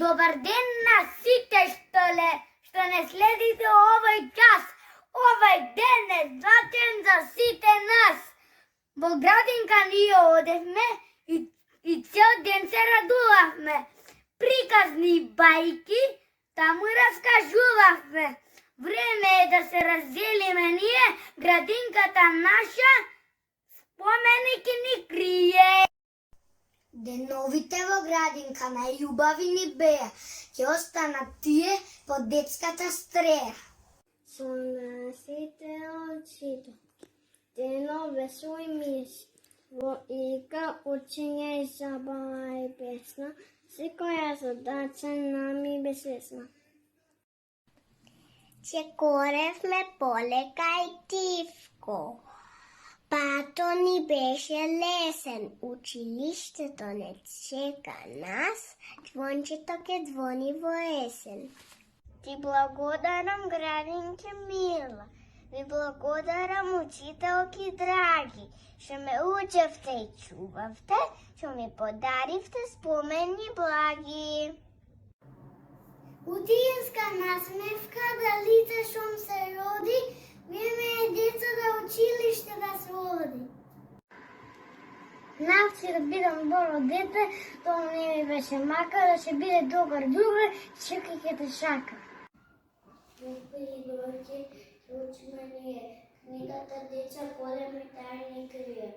Dobar den na site što ne sledite ovaj čas. Ovaj den je značen za site nas. Bo gradinka nije odehme i cel den se raduvahme. Prikazni bajki tamo raskažuvahme. Vreme je da se razdelime nije, gradinka tam naša spomenike ni krije. Деновите во градинка на љубави ни беа, ќе останат тие по детската стреја. Со нашите очите, денове со и мис, во игра, учење и забава и песна, секоја задача нам и безвесна. Ќе коревме полека и тивко. Пато ни беше лесен, училиштето не чека нас, звончето ке звони во есен. Ти благодарам, градинке мила, ви благодарам, учителки драги, што ме учевте и чувавте, што ми подаривте спомени благи. Утиенска насмевка да лице шум се роди, време е деца да училиште да се оди. Навци да бидам добро дете, тоа не ми беше мака, да ќе биде добар друг, чекај ќе те шака. Букви и бројки учиме ние, книгата деца големи тајни крие.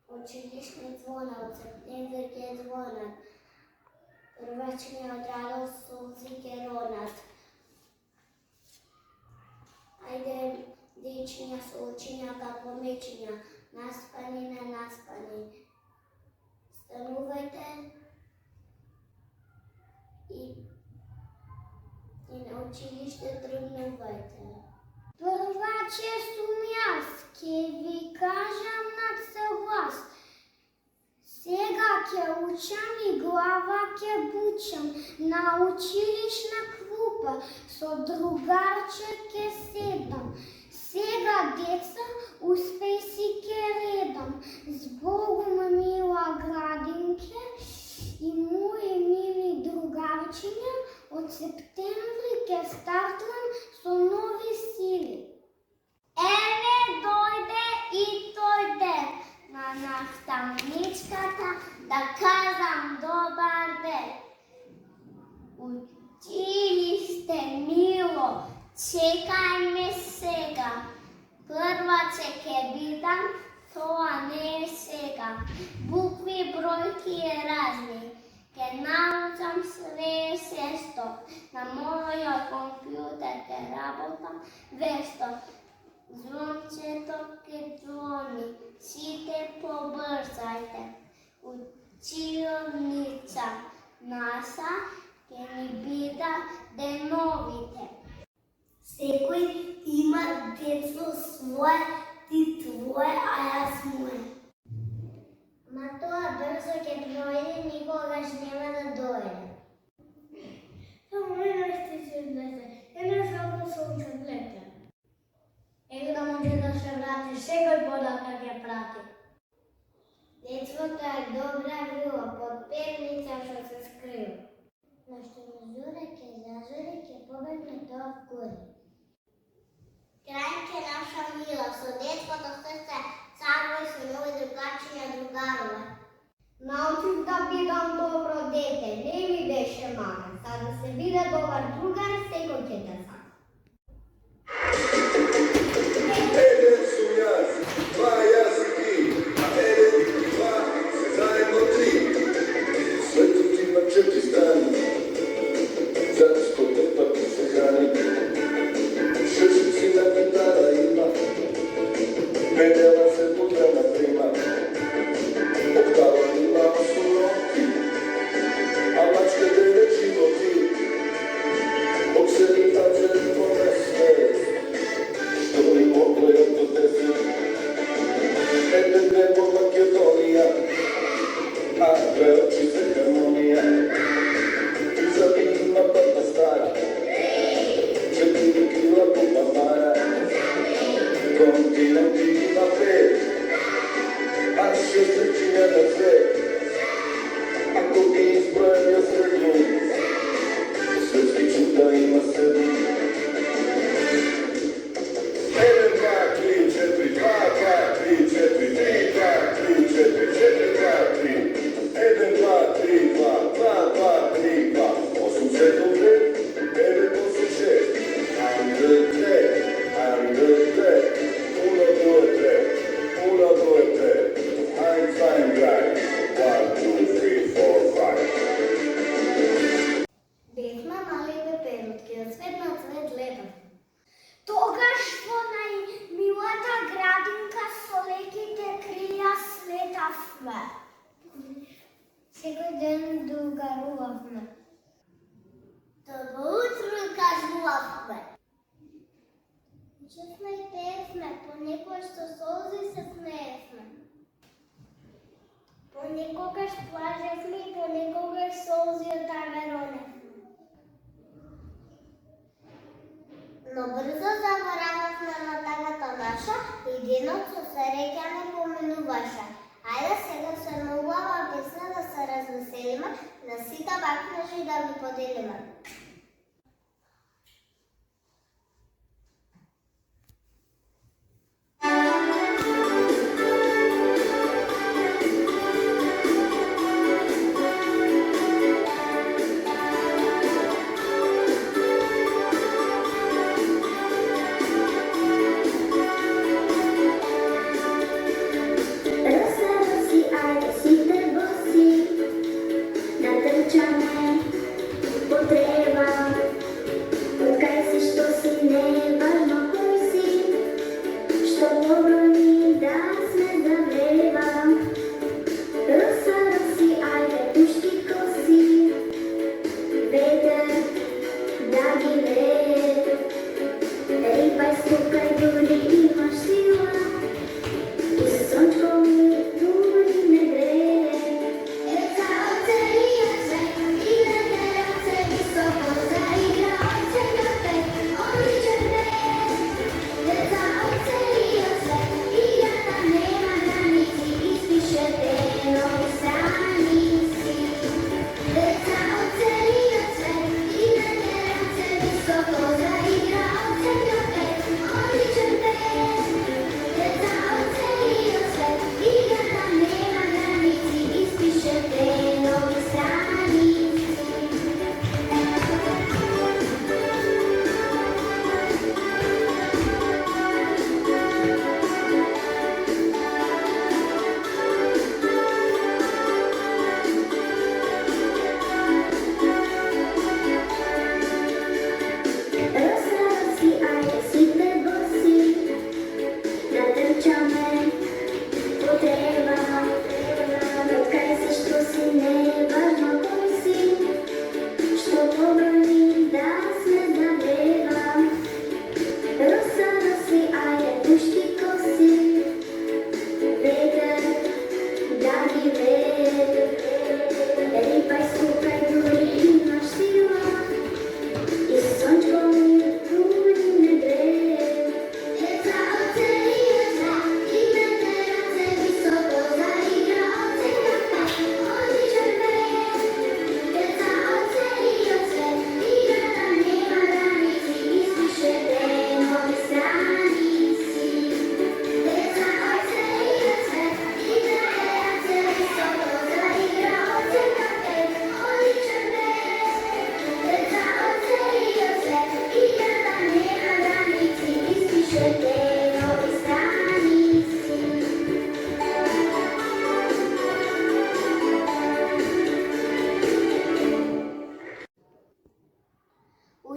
Училишни звонат, септември ќе звонат, првачни од радост солци ќе ронат. Ајде, дечиња со очиња како мечиња, наспани не наспани. Станувајте и на училиште тргнувајте. Прваче сум јас, ќе ви кажам на цел глас. Сега ќе учам и глава ќе бучам, на училишна клупа со другарче ќе седам. Сега, деца, успеј си ќе редам. Збогум, мила градинке и мои мили другарчиња, од септември ќе стартам со нови сили. Еве дојде и тој ден на наставничката да кажам добар ден. Училиште мило, чекај ме сега. Прваче ќе бидам, тоа не е сега. Букви, бројки е разни. Ке научам све сесто. На мојот компјутер ке работам весто. Звончето ке звони, сите побрзајте. Училница наша ке ни бида деновите. Секој има детство свое, ти твое, а јас моје. Ма тоа брзо ќе дојде, никогаш нема да дојде. Само мене ще се влезе, едно само сонце влете. Ево да може да се врати, секој податак ја прати. Детството е добра вила, под певница што се скрива. Нашто мазуре ке зазори, ке побегне тоа в горе. Крајке наша мила, со детското срце, царува и со нови другарчиња другарове. Научив да бидам добро дете, не ми беше мака. Сад да се биде добар другар, секој ќе те сака. Еден сум јас, два јас и ти, а еден и два се заедно три. Светот има 4 страни, затоа што пепат се храни. Шешици на китара има, медела се подрана прима. Октава има суроти, а мачка деве животи. Обседи там се твоја свест, што ни погледат до тези. Еден ден во Македонија, а две очи за хармонија. Три зъби има пътна стара, 4 кила купа мара. Континенти има 5, а 6 речиња на свет. Ако ги избројам ја сред Всеки ден другарувахме. Добро утро, кажувахме. Учевме и пеевме, понекогаш со солзи се смеевме. Понекогаш плажевме и понекогаш солзи отавероневме. Но брзо заборававме на тагата наша и денот со среќа не поминуваше. Ајде сега со една убава песна да се развеселиме, на сите бакнежи да ви поделиме.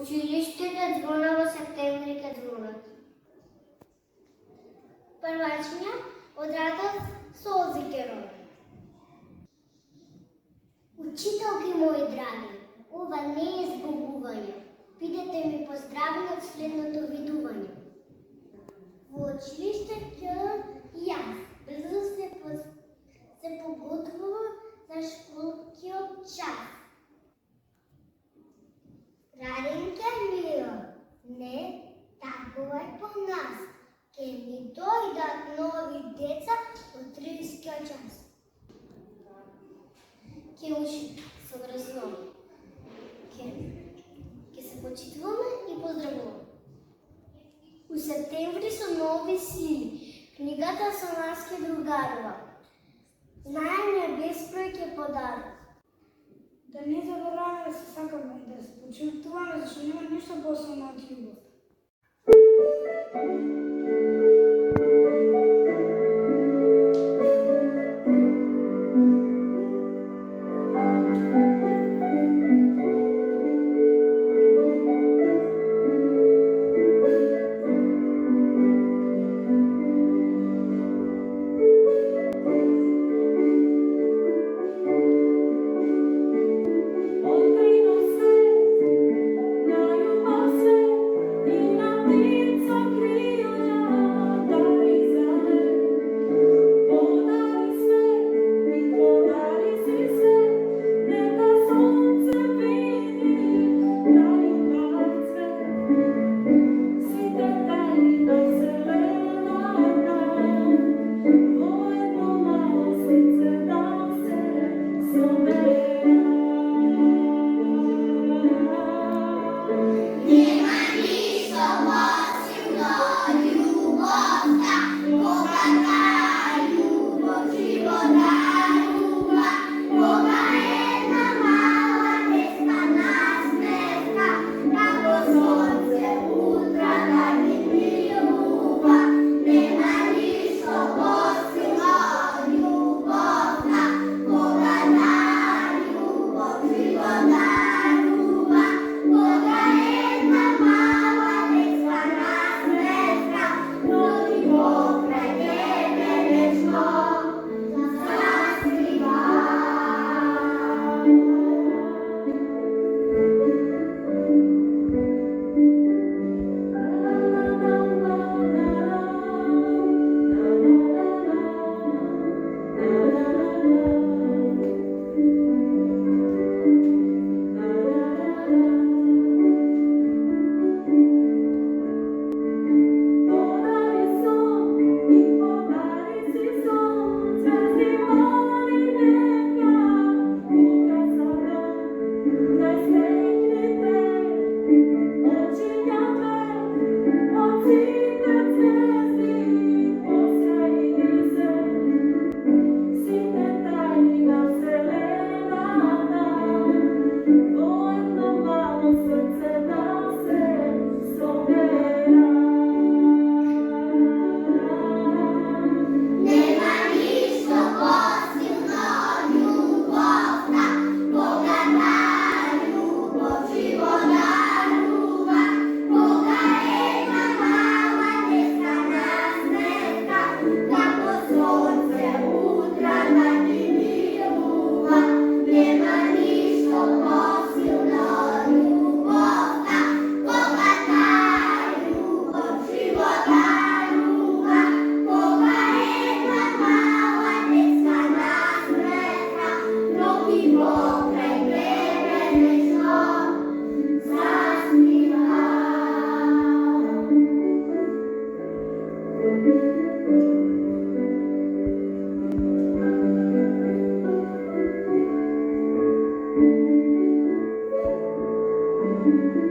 Училиштите звона во септември ке звонат. Првачња одрадат солзи ке родат. Учителки мои драги, ова не е збогување. Бидете ми поздравени од следното видување. Во училиште ќе и јас брзо се поготвувам за школскиот час. Раденке миро, не такувај по нас. Ке ни дојдат нови деца од 30 час. Ке учи со врзно. Ке се почитуваме и поздравуваме. У септември со нови сили. Книгата со нас ке другарува. Знаење безброј ке подарува. Да не забораваме да се сакаме и да се почитуваме, зашто нема ништо посебно од љубов. Thank